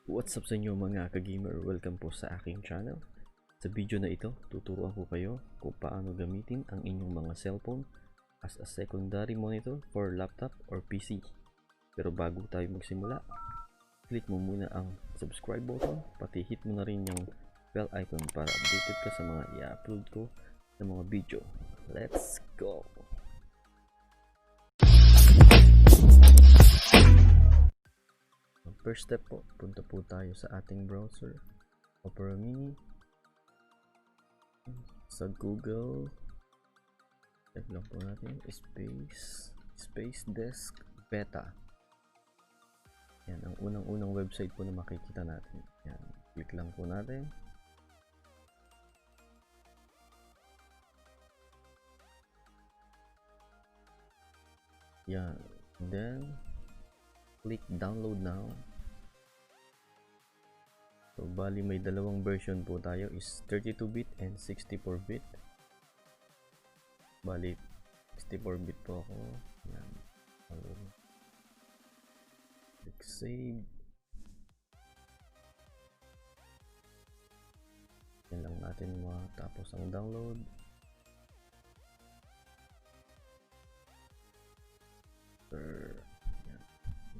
What's up sa inyo mga ka-gamer? Welcome po sa aking channel. Sa video na ito, tuturuan ko kayo kung paano gamitin ang inyong mga cellphone as a secondary monitor for laptop or PC. Pero bago tayo magsimula, click mo muna ang subscribe button, pati hit mo na rin yung bell icon para updated ka sa mga i-upload ko na mga video. Let's go! First step po, punta po tayo sa ating browser, Opera Mini, sa Google, type lang po natin, Spacedesk Beta. Yan, ang unang website po na makikita natin. Yan, click lang po natin. Yan, then, click download now. So, bali may dalawang version po tayo is 32-bit and 64-bit. Bali 64-bit po ako. Yan. Click save. Yan lang natin matapos ang download. Yan.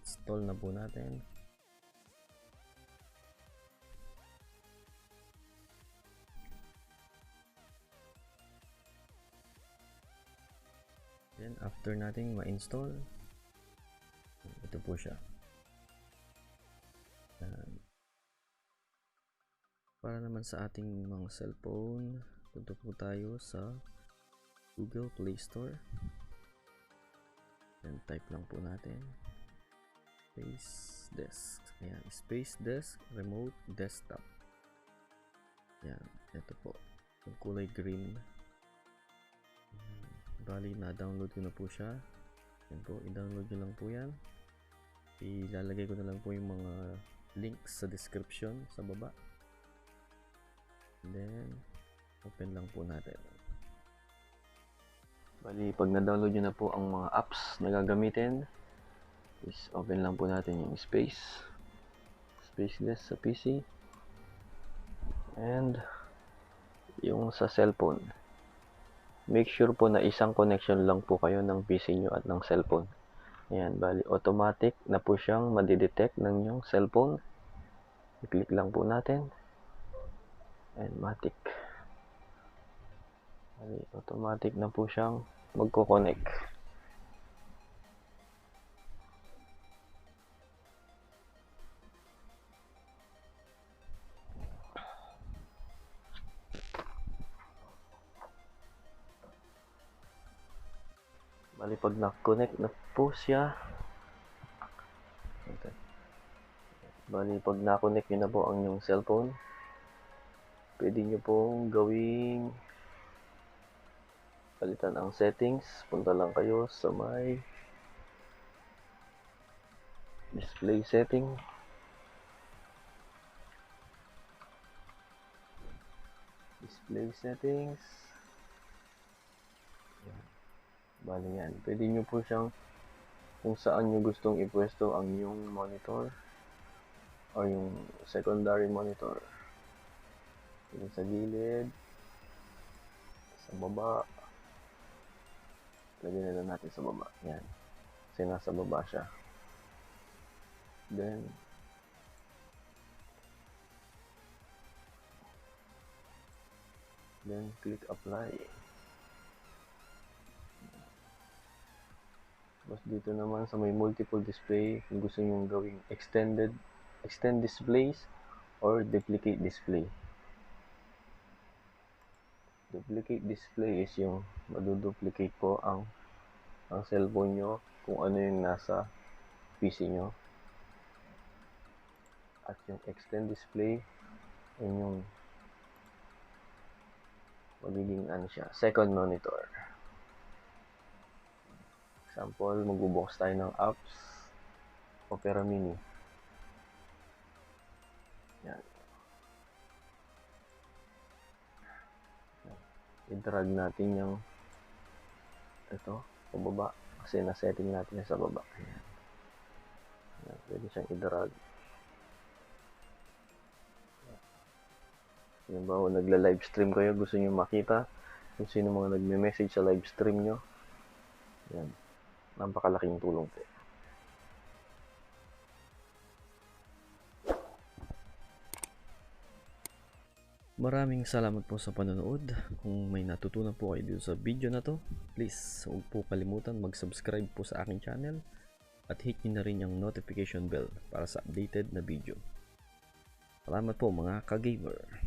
Install na po natin. Then after nating ma-install, ito po siya. Para naman sa ating mga cellphone, punta po tayo sa Google Play Store. Then type lang po natin Spacedesk. Ayan, Spacedesk Remote Desktop. Ayan, ito po. Yung kulay green. Bali, na-download ko na po siya. Yan po, i-download nyo lang po yan. Ilalagay ko na lang po yung mga links sa description sa baba. And then, open lang po natin. Bali, pag na-download nyo na po ang mga apps na gagamitin, is open lang po natin yung Spacedesk sa PC. And, yung sa cellphone. Make sure po na isang connection lang po kayo ng PC nyo at ng cellphone. Ayan, bali automatic na po siyang madidetect ng yung cellphone. I-click lang po natin. And matic. Bali automatic na po siyang magko-connect. Bali pag na-connect na po siya, bali pag na-connect nyo na po ang inyong cellphone, pwede nyo pong gawing palitan ang settings. Punta lang kayo sa may display setting. Display settings. Bali yan. Pwede nyo po siyang kung saan nyo gustong ipwesto ang yung monitor or yung secondary monitor. Yung sa gilid, sa baba. Lagyan na lang natin sa baba. Yan. Kasi nasa baba siya. Then click apply. Tapos dito naman sa may multiple display, kung gusto nyo gawing extend displays or duplicate display. Duplicate display is yung maduduplicate po ang cellphone nyo kung ano yung nasa PC nyo. At yung extend display, yun yung magiging ano siya, second monitor. Example, magbubox tayo ng apps, Opera Mini. Yan. I-drag natin yung ito, pababa, kasi na-setting natin sa baba. Ayan. Pwede siyang i-drag. Halimbawa, nagla-live stream kayo, gusto niyo makita kung sino mga nagme-message sa live stream nyo. Yan. Napakalaking tulong po. Maraming salamat po sa panonood. Kung may natutunan po kayo dito sa video na to, please huwag po kalimutan mag-subscribe po sa aking channel at hit nyo na rin yung notification bell para sa updated na video. Salamat po mga ka-gamer.